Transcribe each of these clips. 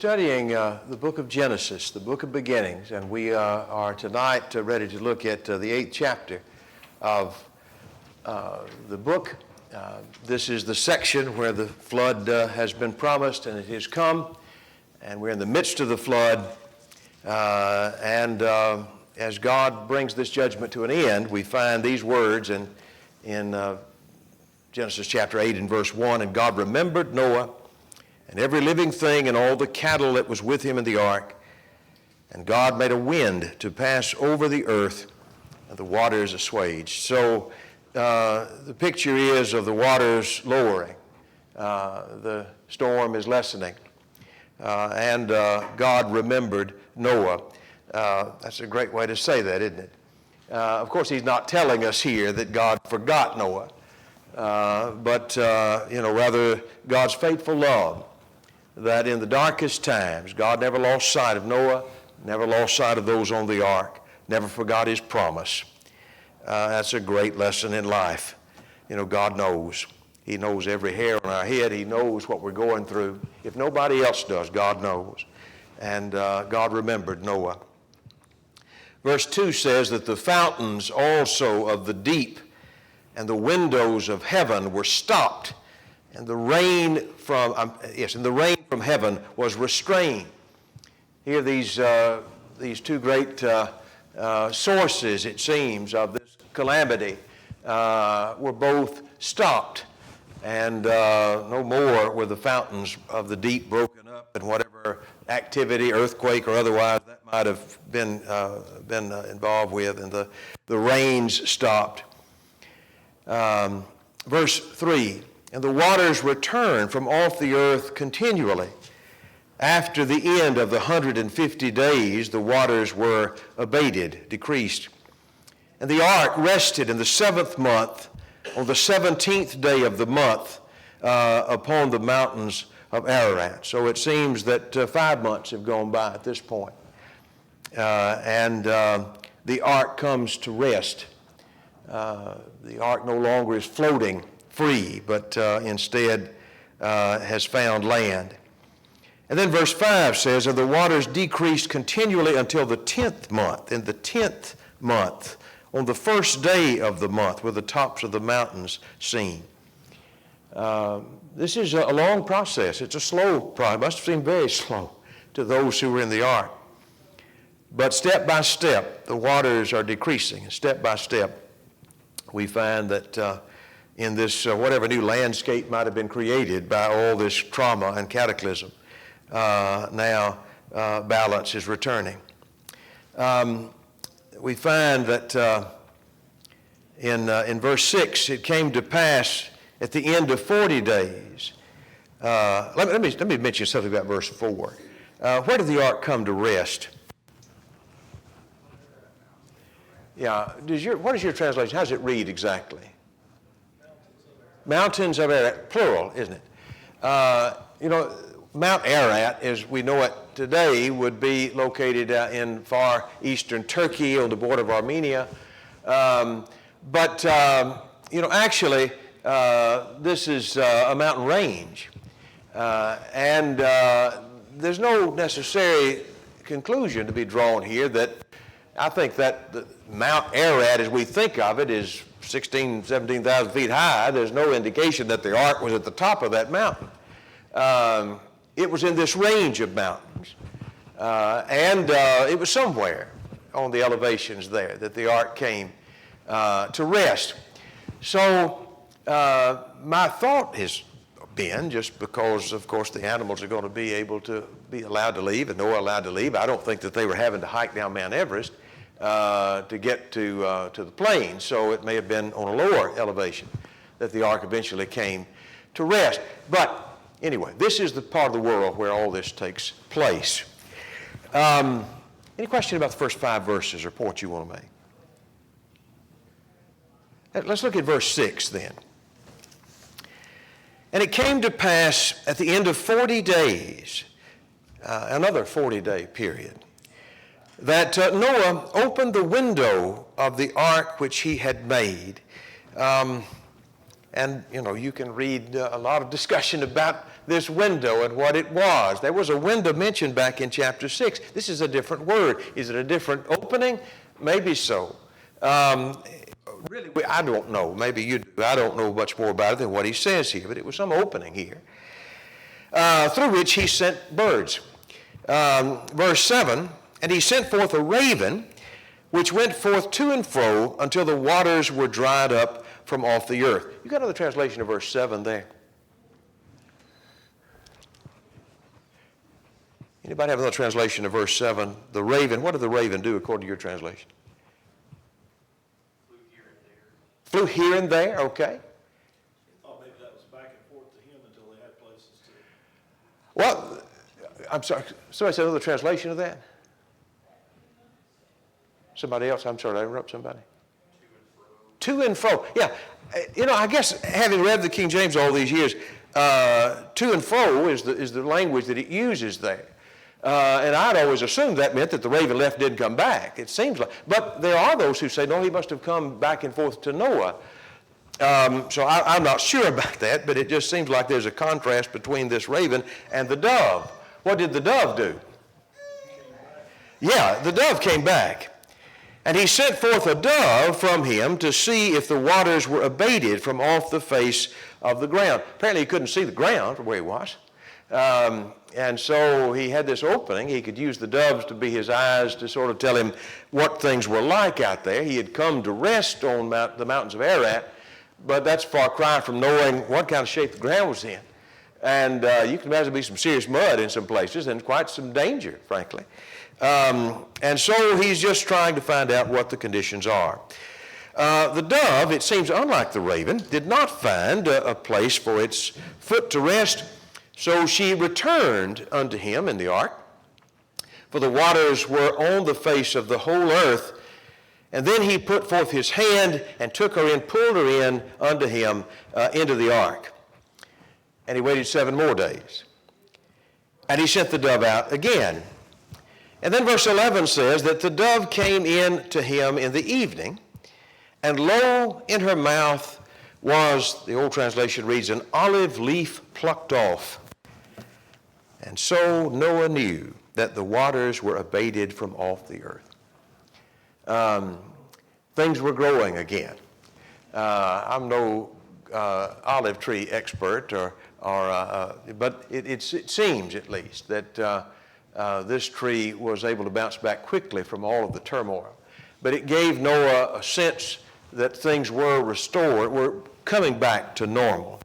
Studying the book of Genesis, the book of beginnings, and we are tonight ready to look at the 8th chapter of the book. This is the section where the flood has been promised and it has come, and we're in the midst of the flood, and as God brings this judgment to an end, we find these words in Genesis chapter 8 and verse 1, "And God remembered Noah and every living thing and all the cattle that was with him in the ark. And God made a wind to pass over the earth, and the waters assuaged." So the picture is of the waters lowering. The storm is lessening. And God remembered Noah. That's a great way to say that, isn't it? Of course, he's not telling us here that God forgot Noah. But rather God's faithful love, that in the darkest times, God never lost sight of Noah, never lost sight of those on the ark, never forgot his promise. That's a great lesson in life. God knows. He knows every hair on our head. He knows what we're going through. If nobody else does, God knows. And God remembered Noah. Verse 2 says that the fountains also of the deep and the windows of heaven were stopped, and the rain from heaven was restrained. Here, these two great sources, it seems, of this calamity were both stopped, and no more were the fountains of the deep broken up, and whatever activity, earthquake or otherwise, that might have been involved with, and the rains stopped. Verse 3, "And the waters returned from off the earth continually. After the end of the 150 days, the waters were abated," decreased. "And the ark rested in the 7th month, on the 17th day of the month, upon the mountains of Ararat." So it seems that 5 months have gone by at this point. And the ark comes to rest. The ark no longer is floating free, but instead has found land. And then verse 5 says, "And the waters decreased continually until the 10th month. In the 10th month, on the first day of the month, were the tops of the mountains seen." This is a long process. It's a slow process. It must seem very slow to those who were in the ark. But step by step, the waters are decreasing. And step by step, we find that in this, whatever new landscape might have been created by all this trauma and cataclysm, now balance is returning. We find that in verse 6, "It came to pass at the end of 40 days." Let me mention something about verse 4. Where did the ark come to rest? Yeah. What is your translation? How does it read exactly? Mountains of Ararat, plural, isn't it? Mount Ararat, as we know it today, would be located in far eastern Turkey on the border of Armenia. Actually, this is a mountain range. And there's no necessary conclusion to be drawn here that I think that Mount Ararat, as we think of it, is 16,000, 17,000 feet high. There's no indication that the ark was at the top of that mountain. It was in this range of mountains. And it was somewhere on the elevations there that the ark came to rest. So my thought has been, just because, of course, the animals are going to be able to be allowed to leave, and Noah allowed to leave, I don't think that they were having to hike down Mount Everest to get to the plains, so it may have been on a lower elevation that the ark eventually came to rest. But anyway, this is the part of the world where all this takes place. Any question about the first 5 verses or point you want to make? Let's look at verse 6 then. "And it came to pass at the end of 40 days, another 40-day period, that Noah opened the window of the ark which he had made." And, you can read a lot of discussion about this window and what it was. There was a window mentioned back in chapter 6. This is a different word. Is it a different opening? Maybe so. Really, I don't know. Maybe you do. I don't know much more about it than what he says here, but it was some opening here through which he sent birds. Verse 7, and he sent forth a raven, which went forth to and fro until the waters were dried up from off the earth. You got another translation of verse 7 there? Anybody have another translation of verse 7? The raven, what did the raven do according to your translation? Flew here and there, okay. I thought maybe that was back and forth to him until they had places to. Well, I'm sorry, somebody said another translation of that? Somebody else, I'm sorry, did I interrupt somebody? To and fro. Yeah, I guess having read the King James all these years, to and fro is the language that it uses there. And I'd always assumed that meant that the raven left didn't come back. It seems like. But there are those who say, no, he must have come back and forth to Noah. So I'm not sure about that, but it just seems like there's a contrast between this raven and the dove. What did the dove do? Yeah, the dove came back. And he sent forth a dove from him to see if the waters were abated from off the face of the ground. Apparently he couldn't see the ground from where he was. And so he had this opening. He could use the doves to be his eyes to sort of tell him what things were like out there. He had come to rest on the mountains of Ararat, but that's a far cry from knowing what kind of shape the ground was in. And you can imagine there'd be some serious mud in some places and quite some danger, frankly. And so he's just trying to find out what the conditions are. The dove, it seems unlike the raven, did not find a place for its foot to rest. So she returned unto him in the ark, for the waters were on the face of the whole earth. And then he put forth his hand and took her in, pulled her in unto him into the ark. And he waited 7 more days. And he sent the dove out again. And then verse 11 says that the dove came in to him in the evening, and lo, in her mouth was, the old translation reads, an olive leaf plucked off. And so Noah knew that the waters were abated from off the earth. Things were growing again. I'm no olive tree expert, but it seems at least that this tree was able to bounce back quickly from all of the turmoil. But it gave Noah a sense that things were restored, were coming back to normal.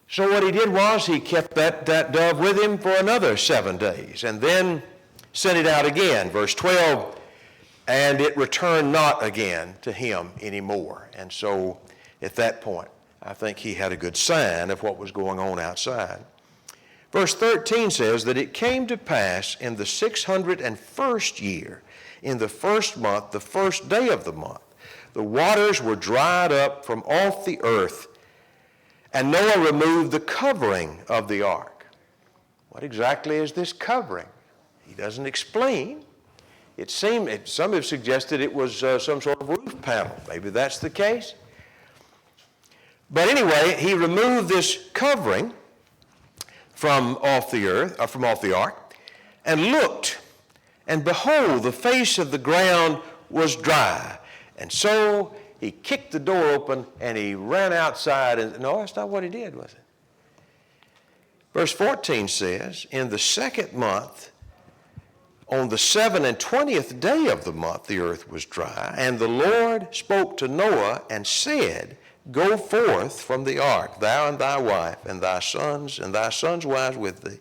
So what he did was he kept that dove with him for another 7 days and then sent it out again. Verse 12, and it returned not again to him anymore. And so at that point, I think he had a good sign of what was going on outside. Verse 13 says that it came to pass in the 601st year, in the first month, the first day of the month, the waters were dried up from off the earth, and Noah removed the covering of the ark. What exactly is this covering? He doesn't explain. Some have suggested it was some sort of roof panel. Maybe that's the case. But anyway, he removed this covering from off the ark, and looked, and behold, the face of the ground was dry. And so he kicked the door open and he ran outside. And no, that's not what he did, was it? Verse 14 says, in the 2nd month, on the 27th day of the month, the earth was dry. And the Lord spoke to Noah and said, go forth from the ark, thou and thy wife, and thy sons wives with thee.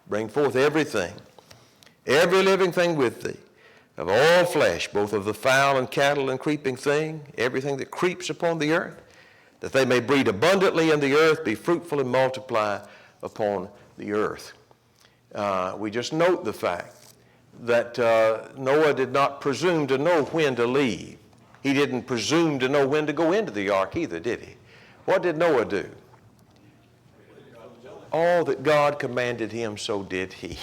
Bring forth everything, every living thing with thee, of all flesh, both of the fowl and cattle and creeping thing, everything that creeps upon the earth, that they may breed abundantly in the earth, be fruitful and multiply upon the earth. We just note the fact that Noah did not presume to know when to leave. He didn't presume to know when to go into the ark either, did he? What did Noah do? All that God commanded him, so did he.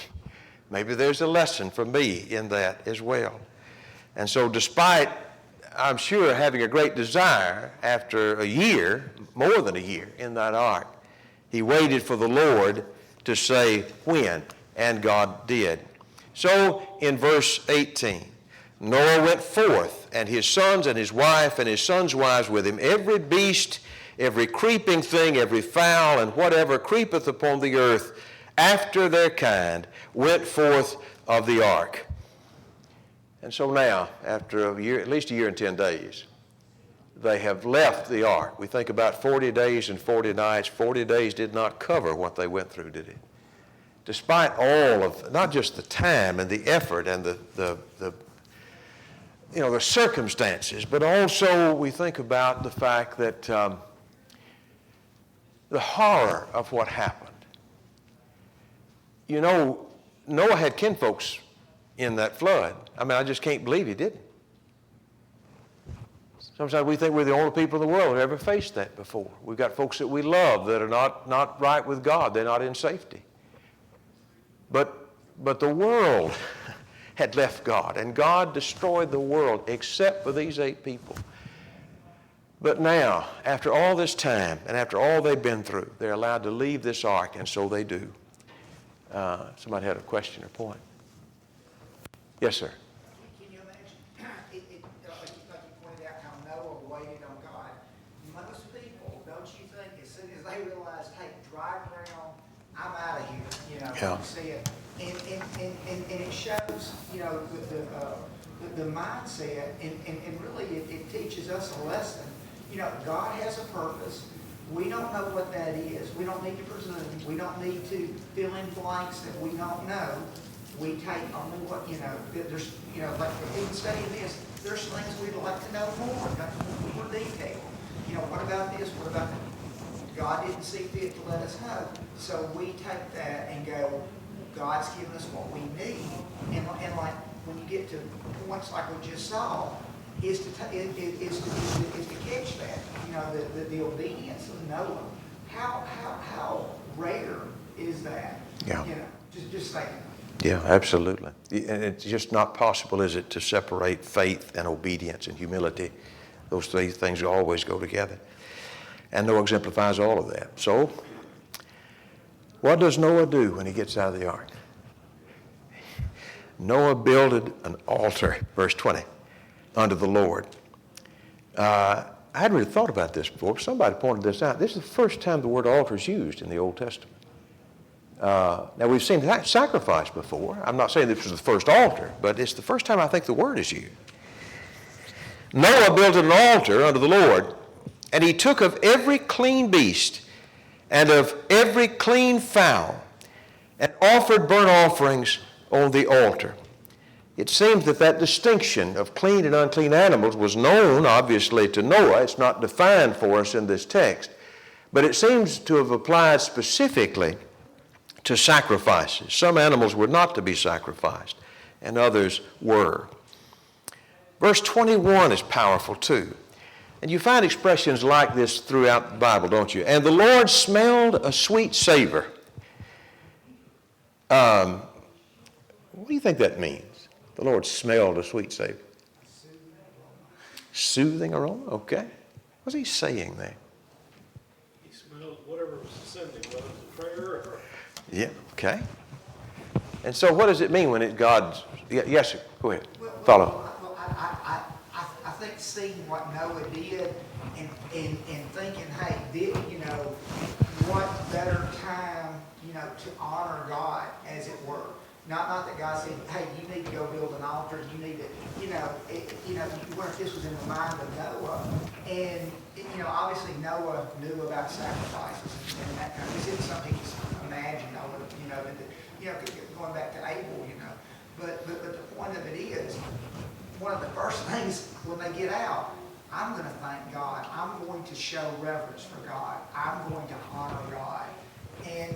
Maybe there's a lesson for me in that as well. And so despite, I'm sure, having a great desire after a year, more than a year, in that ark, He waited for the Lord to say when, and God did. So in verse 18, Noah went forth, and his sons and his wife and his sons' wives with him, every beast, every creeping thing, every fowl, and whatever creepeth upon the earth, after their kind, went forth of the ark. And so now, after a year, at least a year and 10 days, they have left the ark. We think about 40 days and 40 nights. 40 days did not cover what they went through, did it? Despite all of, not just the time and the effort and the circumstances, but also we think about the fact that the horror of what happened. You know, Noah had kinfolks in that flood. I mean, I just can't believe he didn't. Sometimes we think we're the only people in the world who ever faced that before. We've got folks that we love that are not right with God. They're not in safety. But the world had left God, and God destroyed the world except for these 8 people. But now, after all this time, and after all they've been through, they're allowed to leave this ark, and so they do. Somebody had a question or point. Yes, sir. Can you imagine, like you pointed out, how Noah waited on God. Most people, don't you think, as soon as they realize, hey, dry ground, I'm out of here, you know, Yeah. you see it. And it shows, you know, the mindset, and really it teaches us a lesson. You know, God has a purpose. We don't know what that is. We don't need to presume. We don't need to fill in blanks that we don't know. We take only what, you know, there's, you know, like even studying this, there's things we'd like to know more detail. You know, what about this? What about that? God didn't see fit to let us know. So we take that and go, God's given us what we need. And like when you get to points like we just saw, is to catch that. You know, the obedience of Noah. How rare is that? Yeah. You know, just think. Yeah, absolutely. And it's just not possible, is it, to separate faith and obedience and humility. Those 3 things always go together. And Noah exemplifies all of that. So, what does Noah do when he gets out of the ark? Noah builded an altar, verse 20, unto the Lord. I hadn't really thought about this before, but somebody pointed this out. This is the first time the word altar is used in the Old Testament. Now, we've seen that sacrifice before. I'm not saying this was the first altar, but it's the first time I think the word is used. Noah built an altar unto the Lord, and he took of every clean beast and of every clean fowl and offered burnt offerings on the altar. It seems that distinction of clean and unclean animals was known, obviously, to Noah. It's not defined for us in this text, but it seems to have applied specifically to sacrifices. Some animals were not to be sacrificed, and others were. Verse 21 is powerful too. And you find expressions like this throughout the Bible, don't you? And the Lord smelled a sweet savor. What do you think that means? The Lord smelled a sweet savor. Soothing aroma? Okay. What's he saying there? He smelled whatever was ascending, whether it was a prayer or... Yeah, okay. And so what does it mean when God's... Yes, sir. Go ahead. Follow. Well, I think seeing what Noah did and thinking, hey, you know, what better time, you know, to honor God, as it were. Not that God said, hey, you need to go build an altar. You need to, you wonder if this was in the mind of Noah. And, you know, obviously Noah knew about sacrifices and that kind of thing. This isn't something he just imagined. Going back to Abel, you know. But the point of it is, one of the first things when they get out, I'm going to thank God. I'm going to show reverence for God. I'm going to honor God. And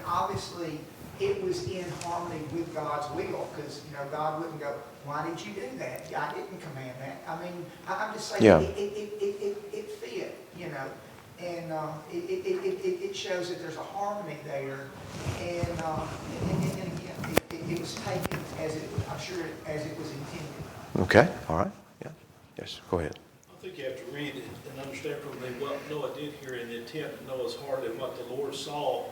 obviously, it was in harmony with God's will, because, you know, God wouldn't go, why did you do that? I didn't command that. I mean, I'm just saying, yeah. it fit, you know. And it shows that there's a harmony there. And again, it was taken as it, I'm sure, as it was intended. Okay, all right. Yeah. Yes, go ahead. I think you have to read it in understand from what Noah did here in the intent of Noah's heart and what the Lord saw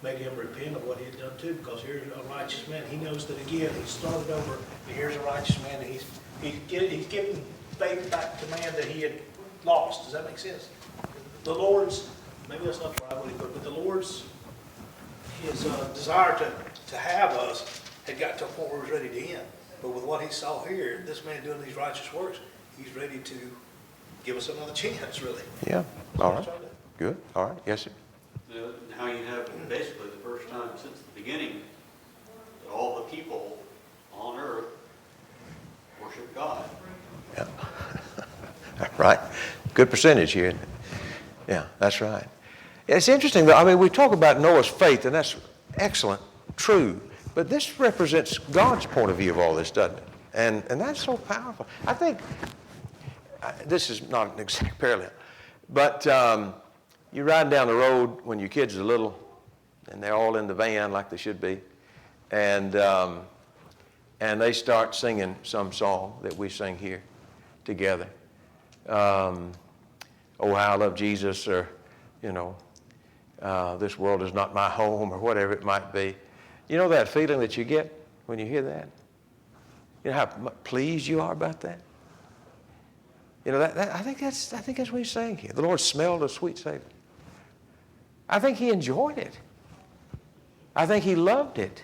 made him repent of what he had done too, because here's a righteous man. He knows that again, he started over, and here's a righteous man, and he's giving faith back to man that he had lost. Does that make sense? The Lord's, maybe that's not the right way to put it, but the Lord's, his desire to have us had got to a point where he was ready to end. But with what he saw here, this man doing these righteous works, he's ready to give us another chance, really. Yeah, all right. Good, all right, yes, sir. Now you have basically the first time since the beginning that all the people on earth worship God. Yeah. Right. Good percentage here, isn't it? Yeah, that's right. It's interesting, though. I mean, we talk about Noah's faith, and that's excellent, true. But this represents God's point of view of all this, doesn't it? And that's so powerful. I think, this is not an exact parallel, but you're riding down the road when your kids are little, and they're all in the van like they should be, and they start singing some song that we sing here together. Oh, how I love Jesus, or, this world is not my home, or whatever it might be. You know that feeling that you get when you hear that? You know how pleased you are about that? I think that's what he's saying here. The Lord smelled a sweet savor. I think he enjoyed it. I think he loved it.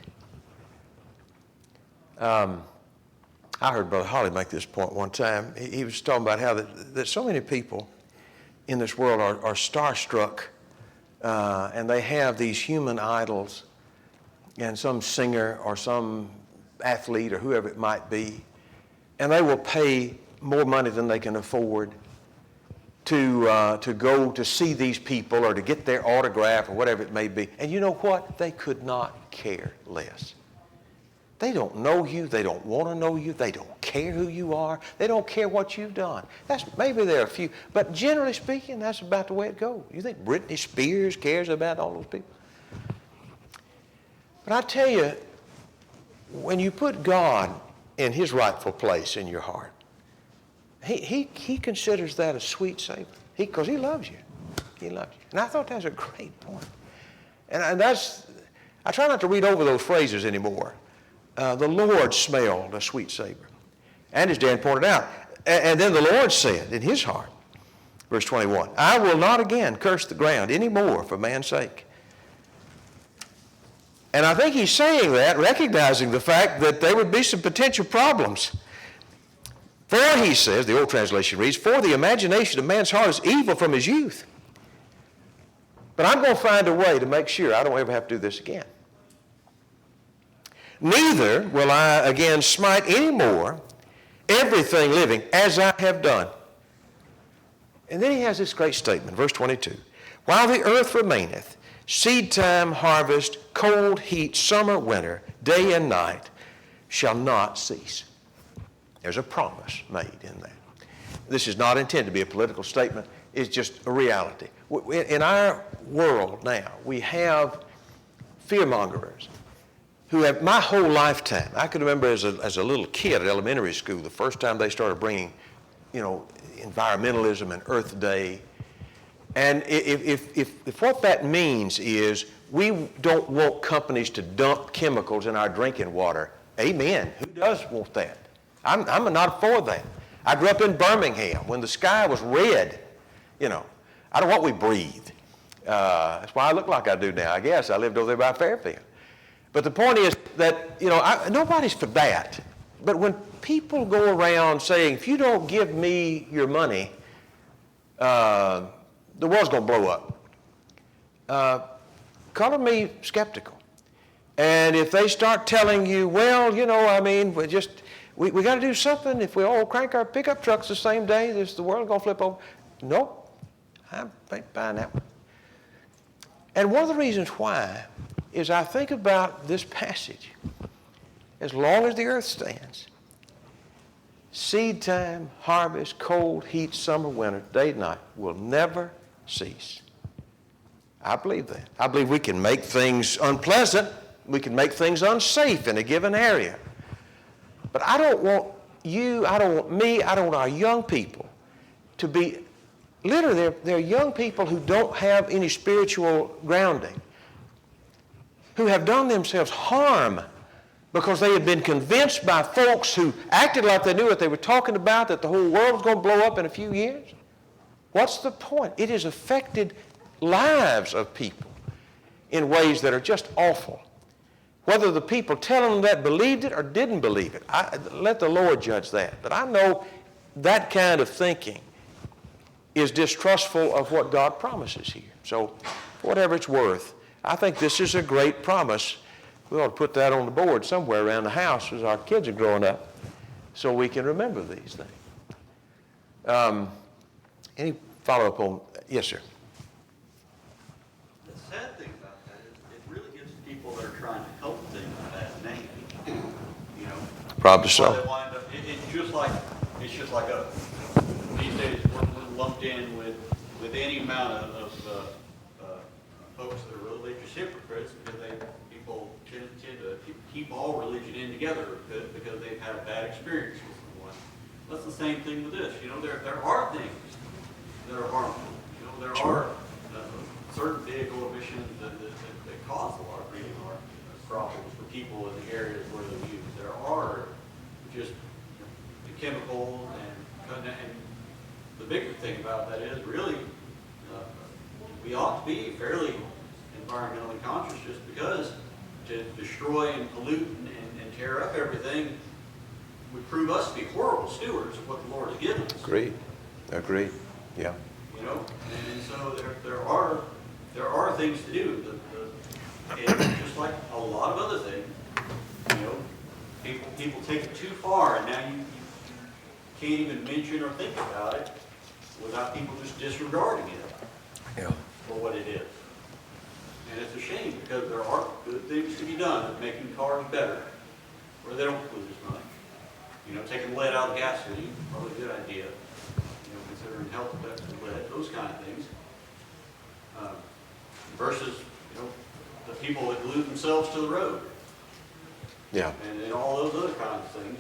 I heard Brother Holly make this point one time. He was talking about how that so many people in this world are starstruck, and they have these human idols, and some singer or some athlete or whoever it might be, and they will pay more money than they can afford to go to see these people or to get their autograph or whatever it may be. And you know what? They could not care less. They don't know you. They don't want to know you. They don't care who you are. They don't care what you've done. Maybe there are a few, but generally speaking, that's about the way it goes. You think Britney Spears cares about all those people? But I tell you, when you put God in his rightful place in your heart, he considers that a sweet savor. Because he loves you. He loves you. And I thought that was a great point. And I try not to read over those phrases anymore. The Lord smelled a sweet savor. And as Dan pointed out, and then the Lord said in his heart, verse 21, I will not again curse the ground anymore for man's sake. And I think he's saying that, recognizing the fact that there would be some potential problems. For, he says, the old translation reads, for the imagination of man's heart is evil from his youth. But I'm going to find a way to make sure I don't ever have to do this again. Neither will I again smite any more everything living as I have done. And then he has this great statement, verse 22. While the earth remaineth, seed time, harvest, cold, heat, summer, winter, day and night shall not cease. There's a promise made in that. This is not intended to be a political statement. It's just a reality. In our world now, we have fearmongers who have, my whole lifetime, I can remember as a little kid at elementary school, the first time they started bringing, environmentalism and Earth Day. And if what that means is we don't want companies to dump chemicals in our drinking water, amen. Who does want that? I'm not for that. I grew up in Birmingham when the sky was red. I don't know what we breathe. That's why I look like I do now, I guess. I lived over there by Fairfield. But the point is that, nobody's for that. But when people go around saying, if you don't give me your money, the world's going to blow up. Color me skeptical. And if they start telling you, we got to do something. If we all crank our pickup trucks the same day, the world going to flip over. Nope. I ain't buying that one. And one of the reasons why is I think about this passage. As long as the earth stands, seed time, harvest, cold, heat, summer, winter, day and night will never cease. I believe that. I believe we can make things unpleasant. We can make things unsafe in a given area. But I don't want you, I don't want me, I don't want our young people to be literally, they're young people who don't have any spiritual grounding, who have done themselves harm because they had been convinced by folks who acted like they knew what they were talking about, that the whole world was going to blow up in a few years. What's the point? It has affected lives of people in ways that are just awful. Whether the people telling them that believed it or didn't believe it, let the Lord judge that. But I know that kind of thinking is distrustful of what God promises here. So, for whatever it's worth, I think this is a great promise. We ought to put that on the board somewhere around the house as our kids are growing up so we can remember these things. Any follow-up on? Yes, sir. The sad thing about that is it really gives people that are trying to help things a bad name. You know? Probably That's why so. they wind up, it's just like these days we're lumped in with any amount of folks that are religious hypocrites because people tend to keep all religion in together because they've had bad experiences with one. That's the same thing with this. You know, there are things that are harmful. You know, there are certain vehicle emissions that cause a lot of really hard problems for people in the areas where they're used. There are just the chemicals and the bigger thing about that is really we ought to be fairly environmentally conscious just because to destroy and pollute and tear up everything would prove us to be horrible stewards of what the Lord has given us. Agreed. Yeah. You know, and so there are things to do. And just like a lot of other things, you know, people take it too far, and now you can't even mention or think about it without people just disregarding it for what it is. And it's a shame because there are good things to be done at making cars better, where they don't pollute as much. You know, taking lead out of gasoline, probably a good idea. You know, considering health effects of lead, those kind of things. Versus, you know, the people that glue themselves to the road. Yeah. And all those other kinds of things.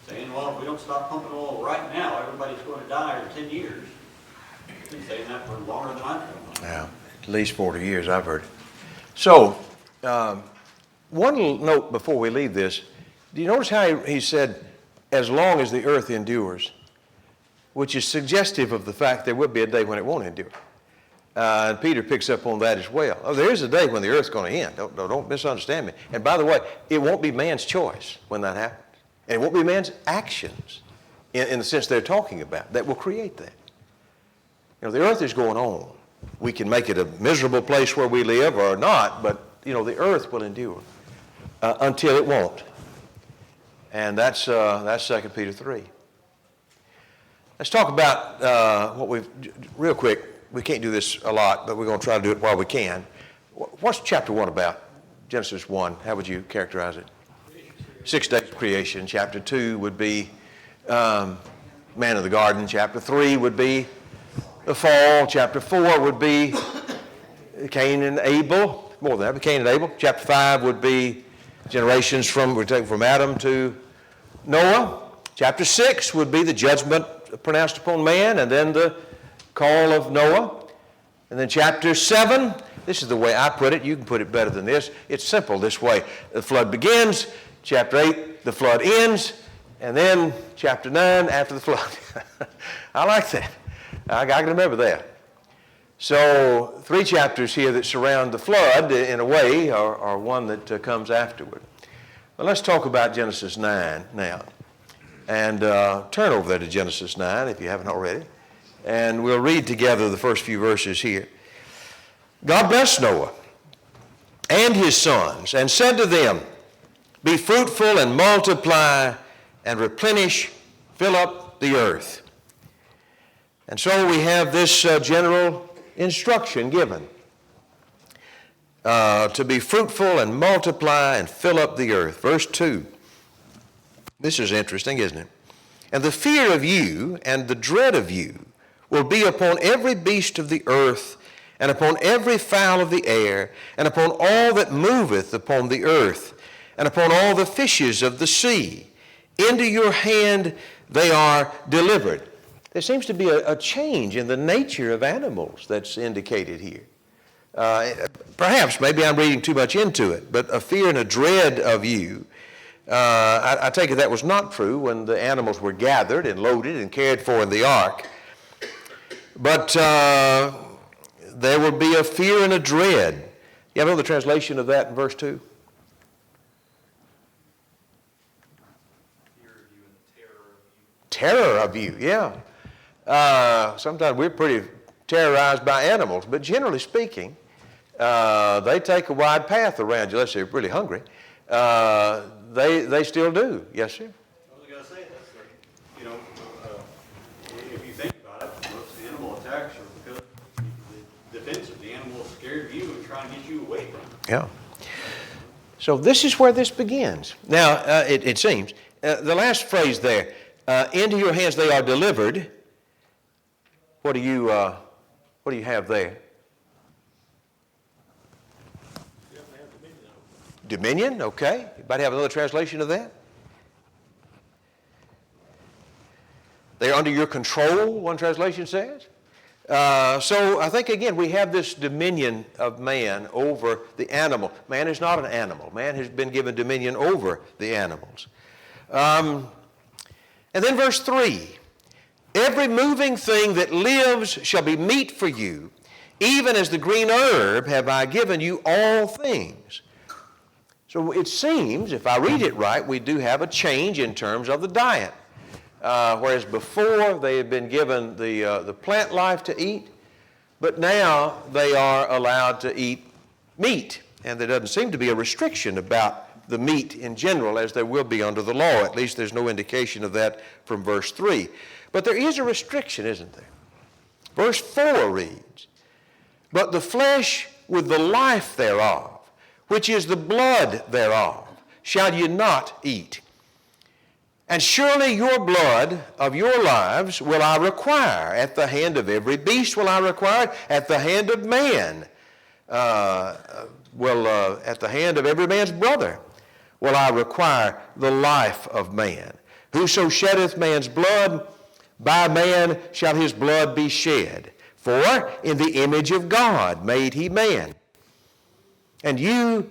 Saying, well, if we don't stop pumping oil right now, everybody's going to die in 10 years. I've been saying that for longer than I've been. Yeah, at least 40 years I've heard. So, one little note before we leave this. Do you notice how he said, as long as the earth endures, which is suggestive of the fact there will be a day when it won't endure. And Peter picks up on that as well. Oh, there is a day when the earth's going to end. Don't misunderstand me. And by the way, it won't be man's choice when that happens. And it won't be man's actions, in the sense they're talking about, that will create that. You know, the earth is going on. We can make it a miserable place where we live or not, but, you know, the earth will endure until it won't. And that's 2 Peter 3. Let's talk about real quick, we can't do this a lot, but we're going to try to do it while we can. What's chapter 1 about? Genesis 1, how would you characterize it? 6 days of creation. Chapter 2 would be man of the garden. Chapter 3 would be the fall. Chapter 4 would be Cain and Abel. More than that, but Cain and Abel. Chapter 5 would be generations from Adam to Noah. Chapter 6 would be the judgment pronounced upon man, and then the call of Noah. And then chapter 7, this is the way I put it. You can put it better than this. It's simple this way. The flood begins. Chapter 8, the flood ends. And then chapter 9, after the flood. I like that. I can remember that. So 3 chapters here that surround the flood in a way are one that comes afterward. Well, let's talk about Genesis 9 now. And turn over there to Genesis 9 if you haven't already. And we'll read together the first few verses here. God blessed Noah and his sons and said to them, be fruitful and multiply and replenish, fill up the earth. And so we have this general instruction given to be fruitful and multiply and fill up the earth. Verse 2. This is interesting, isn't it? And the fear of you and the dread of you will be upon every beast of the earth and upon every fowl of the air and upon all that moveth upon the earth and upon all the fishes of the sea. Into your hand they are delivered. there seems to be a change in the nature of animals that's indicated here. Perhaps, maybe I'm reading too much into it, but a fear and a dread of you. I take it that was not true when the animals were gathered and loaded and cared for in the ark. But there will be a fear and a dread. You have another translation of that in verse 2? Fear of you and the terror of you. Terror of you, yeah. Sometimes we're pretty terrorized by animals, but generally speaking, they take a wide path around you unless they're really hungry. They still do. Yes, sir? I was going to say, that's like, you know, if you think about it, most animal attacks are because the defensive. The animal is scared of you and trying to get you away from it. Yeah. So this is where this begins. Now, it seems, the last phrase there, into your hands they are delivered. What do you have there? Dominion, okay. Anybody have another translation of that? They're under your control, one translation says. So I think, again, we have this dominion of man over the animal. Man is not an animal. Man has been given dominion over the animals. And then verse 3, every moving thing that lives shall be meat for you, even as the green herb have I given you all things. So it seems, if I read it right, we do have a change in terms of the diet. Whereas before they had been given the plant life to eat, but now they are allowed to eat meat. And there doesn't seem to be a restriction about the meat in general as there will be under the law. At least there's no indication of that from verse 3. But there is a restriction, isn't there? Verse 4 reads, but the flesh with the life thereof, which is the blood thereof, shall ye not eat. And surely your blood of your lives will I require. At the hand of every beast will I require it. At the hand of man, at the hand of every man's brother will I require the life of man. Whoso sheddeth man's blood, by man shall his blood be shed. For in the image of God made he man. And you,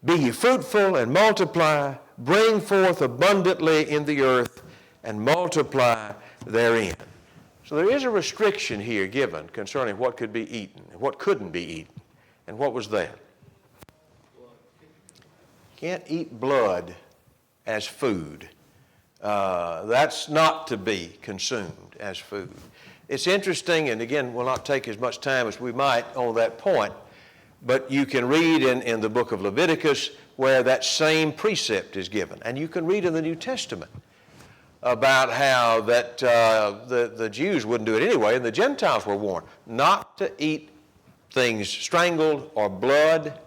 be ye fruitful and multiply, bring forth abundantly in the earth, and multiply therein. So there is a restriction here given concerning what could be eaten and what couldn't be eaten. And what was that? Can't eat blood as food. That's not to be consumed as food. It's interesting, and again, we'll not take as much time as we might on that point, but you can read in the book of Leviticus where that same precept is given. And you can read in the New Testament about how that the Jews wouldn't do it anyway, and the Gentiles were warned not to eat things strangled or blood,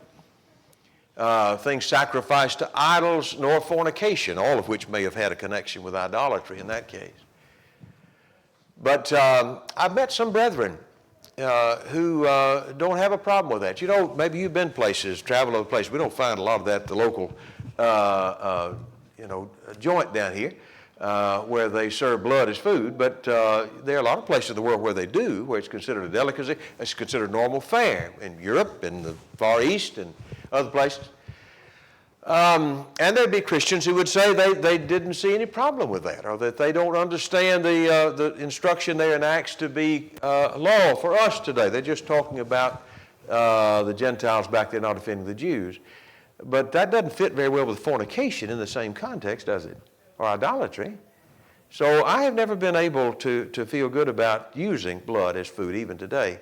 things sacrificed to idols, nor fornication, all of which may have had a connection with idolatry in that case. But I've met some brethren who don't have a problem with that. You know, maybe you've been places, traveled other places. We don't find a lot of that at the local, joint down here where they serve blood as food. But there are a lot of places in the world where they do, where it's considered a delicacy. It's considered normal fare in Europe, in the Far East, and other places. And there'd be Christians who would say they didn't see any problem with that, or that they don't understand the instruction there in Acts to be law for us today. They're just talking about the Gentiles back there not offending the Jews. But that doesn't fit very well with fornication in the same context, does it? Or idolatry. So I have never been able to feel good about using blood as food even today.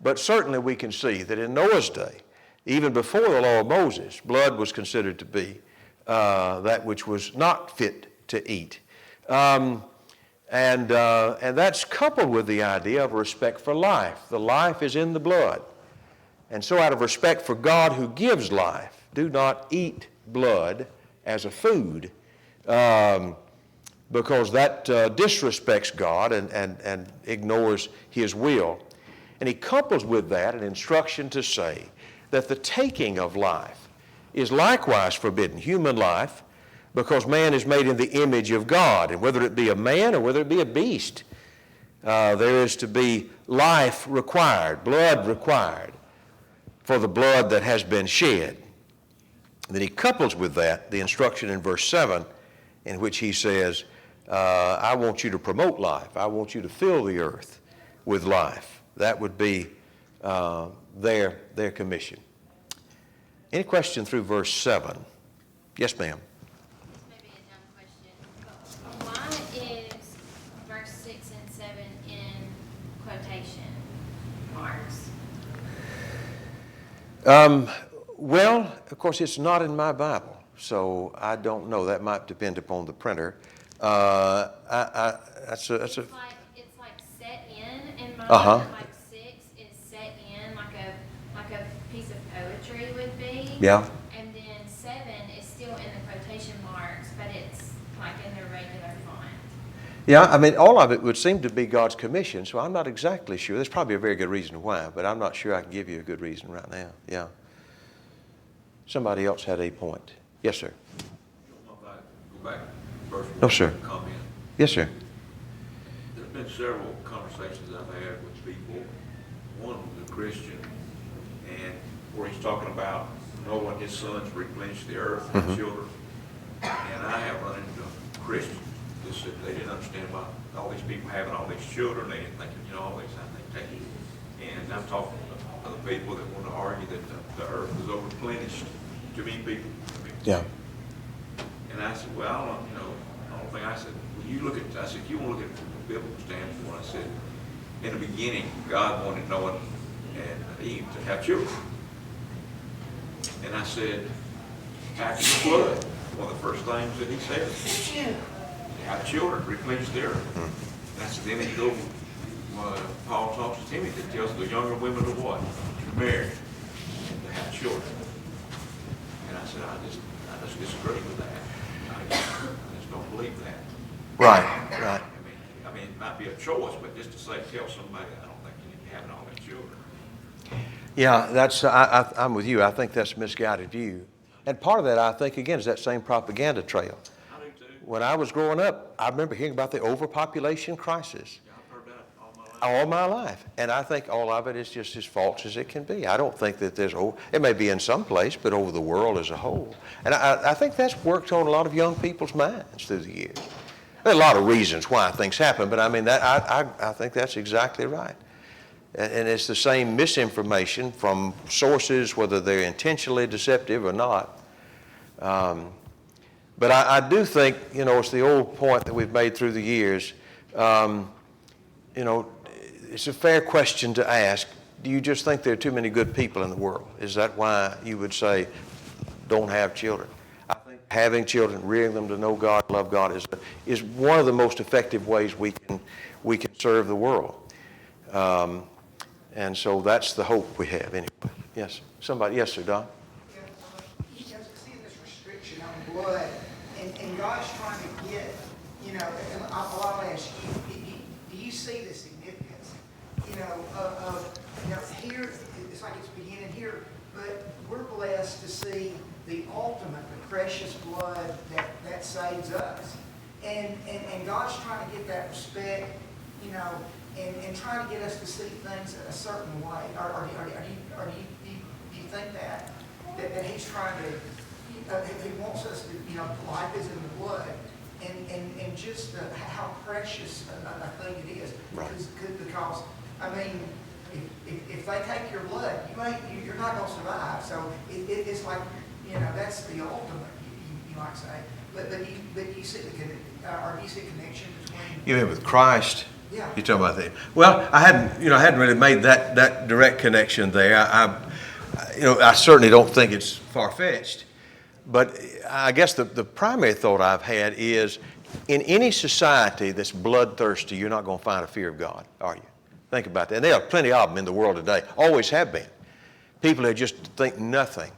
But certainly we can see that in Noah's day, even before the law of Moses, blood was considered to be that which was not fit to eat. And that's coupled with the idea of respect for life. The life is in the blood. And so out of respect for God who gives life, do not eat blood as a food because that disrespects God and ignores His will. And he couples with that an instruction to say that the taking of life is likewise forbidden, human life, because man is made in the image of God. And whether it be a man or whether it be a beast, There is to be life required, blood required for the blood that has been shed. And then he couples with that the instruction in verse 7 in which he says, I want you to promote life. I want you to fill the earth with life. That would be their commission. Any question through verse 7? Yes, ma'am. This may be a dumb question. Why is verse 6 and 7 in quotation marks? Well, of course, it's not in my Bible, so I don't know. That might depend upon the printer. That's a It's like set in mine. Uh-huh. Like 6 is set in like a piece of poetry would be. Yeah. And then 7 is still in the quotation marks, but it's like in the regular font. Yeah, I mean, all of it would seem to be God's commission, so I'm not exactly sure. There's probably a very good reason why, but I'm not sure I can give you a good reason right now. Yeah. Somebody else had a point. Yes, sir. Go back to verse 1. No, sir. Comment. Yes, sir. There's been several conversations I've had with people. One was a Christian, and where he's talking about Noah and his sons replenished the earth and Mhm. children. And I have run into Christians that said they didn't understand why all these people having all these children. They didn't think, all these, I think they, and I'm talking to other people that want to argue that the earth is over replenished. Too many people. Yeah. And I said, well, the only thing I said, well, I said, you want to look at it from a biblical standpoint. I said, in the beginning, God wanted Noah and Eve to have children. And I said, after the flood, one of the first things that he said, have children, replenish the earth. And I said, then he goes, Paul talks to Timothy, that tells the younger women to what? To marry and to have children. And I said, I just disagree with that. I just don't believe that. Right, right. I mean, it might be a choice, but just to say, tell somebody, I don't think you need to be having all these children. Yeah, I'm with you. I think that's a misguided view. And part of that, I think, again, is that same propaganda trail. I do too. When I was growing up, I remember hearing about the overpopulation crisis Yeah, I've heard that all my life. all my life. And I think all of it is just as false as it can be. I don't think that it may be in some place, but over the world as a whole. And I think that's worked on a lot of young people's minds through the years. There are a lot of reasons why things happen, but I mean, I think that's exactly right. And it's the same misinformation from sources, whether they're intentionally deceptive or not. But I do think, it's the old point that we've made through the years. It's a fair question to ask. Do you just think there are too many good people in the world? Is that why you would say, don't have children? I think having children, rearing them to know God, love God, is one of the most effective ways we can serve the world. And so that's the hope we have anyway. Yes, somebody. Yes, sir, Don. You guys see this restriction on blood, and God's trying to get, and I'll ask you, do you see the significance, here, it's like it's beginning here, but we're blessed to see the ultimate, the precious blood that saves us. And God's trying to get that respect, and trying to get us to see things a certain way. Or do you think that He's trying to, He wants us to, life is in the blood, and just how precious a thing it is. Right. Because, I mean, if they take your blood, you're not going to survive. So it's like, that's the ultimate, you might say. But you see do you see a connection between? You mean with Christ? Yeah. You're talking about that. Well, I hadn't really made that direct connection there. I certainly don't think it's far-fetched. But I guess the primary thought I've had is, in any society that's bloodthirsty, you're not going to find a fear of God, are you? Think about that. And there are plenty of them in the world today. Always have been. People that just think nothing.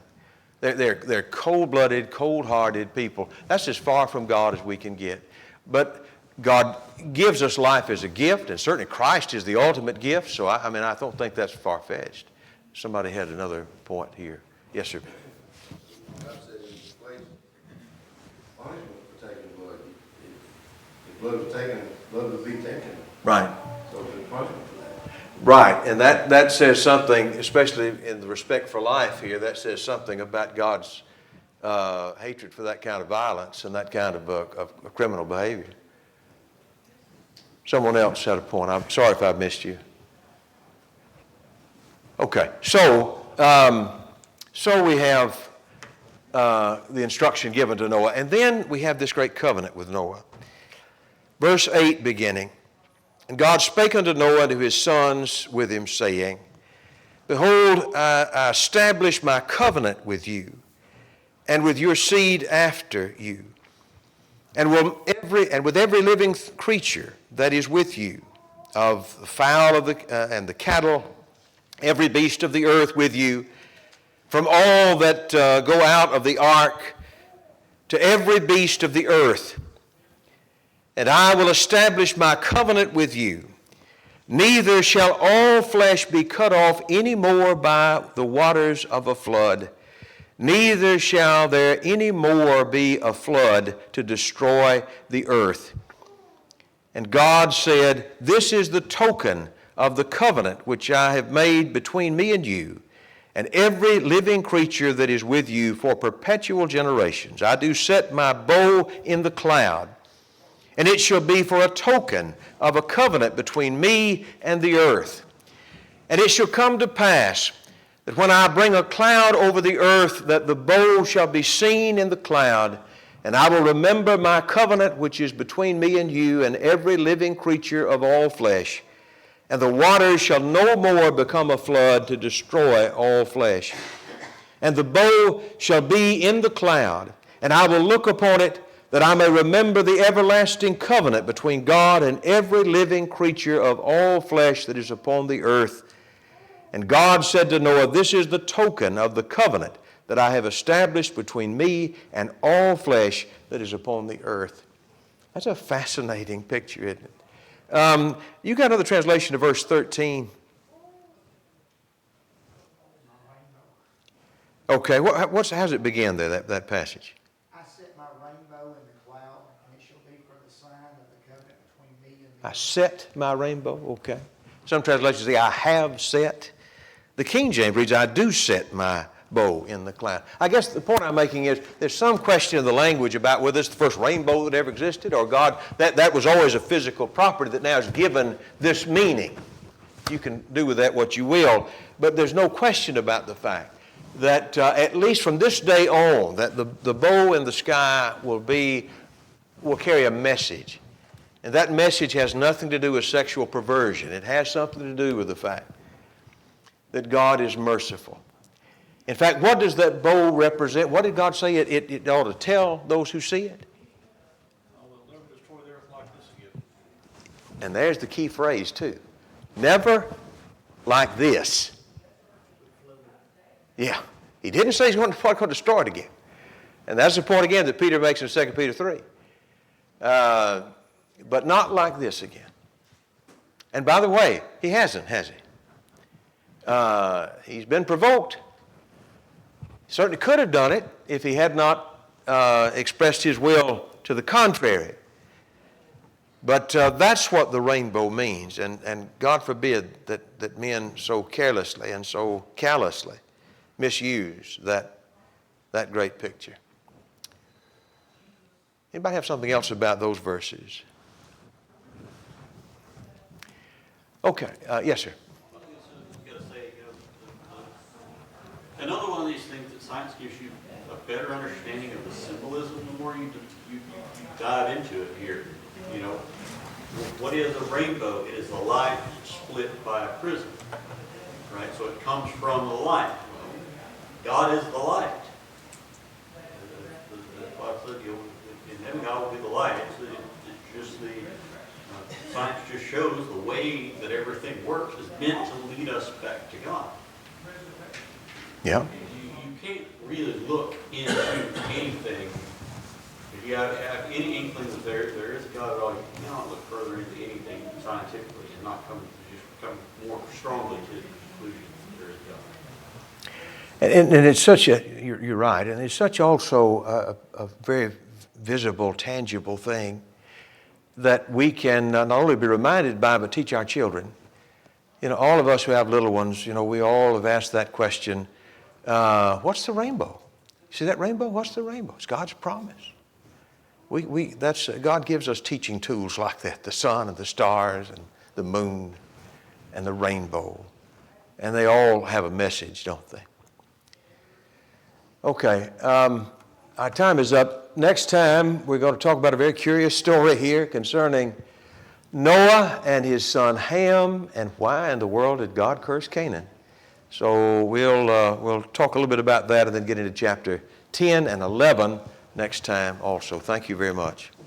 They're cold-blooded, cold-hearted people. That's as far from God as we can get. But God gives us life as a gift, and certainly Christ is the ultimate gift. So I don't think that's far-fetched. Somebody had another point here. Yes, sir. God said in His place, punishment for taking blood. If blood was taken, blood would be taken. Right. So it's possible. Right, and that says something, especially in the respect for life here, that says something about God's hatred for that kind of violence and that kind of criminal behavior. Someone else had a point. I'm sorry if I missed you. Okay, so we have the instruction given to Noah, and then we have this great covenant with Noah. Verse 8 beginning. And God spake unto Noah and to his sons with him, saying, Behold, I establish my covenant with you, and with your seed after you, and with every living creature that is with you, of the fowl of and the cattle, every beast of the earth with you, from all that go out of the ark, to every beast of the earth. And I will establish my covenant with you. Neither shall all flesh be cut off any more by the waters of a flood. Neither shall there any more be a flood to destroy the earth. And God said, This is the token of the covenant which I have made between me and you, and every living creature that is with you for perpetual generations. I do set my bow in the cloud, and it shall be for a token of a covenant between me and the earth. And it shall come to pass that when I bring a cloud over the earth, that the bow shall be seen in the cloud, and I will remember my covenant which is between me and you and every living creature of all flesh. And the waters shall no more become a flood to destroy all flesh. And the bow shall be in the cloud, and I will look upon it, that I may remember the everlasting covenant between God and every living creature of all flesh that is upon the earth. And God said to Noah, This is the token of the covenant that I have established between me and all flesh that is upon the earth. That's a fascinating picture, isn't it? You got another translation of verse 13. Okay, how does it begin there, that passage? I set my rainbow in the cloud, and it shall be for the sign of the covenant between me and the I set my rainbow, okay. Some translations say, I have set. The King James reads, I do set my bow in the cloud. I guess the point I'm making is there's some question in the language about whether it's the first rainbow that ever existed or God, that was always a physical property that now is given this meaning. You can do with that what you will, but there's no question about the fact that at least from this day on, that the bow in the sky will carry a message. And that message has nothing to do with sexual perversion. It has something to do with the fact that God is merciful. In fact, what does that bow represent? What did God say it ought to tell those who see it? I will never destroy the earth like this again. And there's the key phrase too. Never like this. Yeah. He didn't say he's going to destroy it again. And that's the point again that Peter makes in 2 Peter 3. But not like this again. And by the way, he hasn't, has he? He's been provoked. He certainly could have done it if he had not expressed his will to the contrary. But that's what the rainbow means. And God forbid that men so carelessly and so callously misuse that great picture. Anybody have something else about those verses? Okay. Yes, sir. Another one of these things that science gives you a better understanding of the symbolism the more you dive into it here. You know, what is a rainbow? It is the light split by a prism, right? So it comes from the light. God is the light. That's why I said, in heaven God will be the light. It's just science just shows the way that everything works is meant to lead us back to God. Yeah. You can't really look into anything. If you have any inkling that there is a God at all, you cannot look further into anything scientifically and not come more strongly to the conclusion that there is God. And it's such you're right, and it's such also a very visible, tangible thing that we can not only be reminded by, but teach our children. You know, all of us who have little ones, you know, we all have asked that question, what's the rainbow? See that rainbow? What's the rainbow? It's God's promise. God gives us teaching tools like that, the sun and the stars and the moon and the rainbow. And they all have a message, don't they? Okay, our time is up. Next time, we're going to talk about a very curious story here concerning Noah and his son Ham, and why in the world did God curse Canaan? So we'll talk a little bit about that and then get into chapter 10 and 11 next time also. Thank you very much.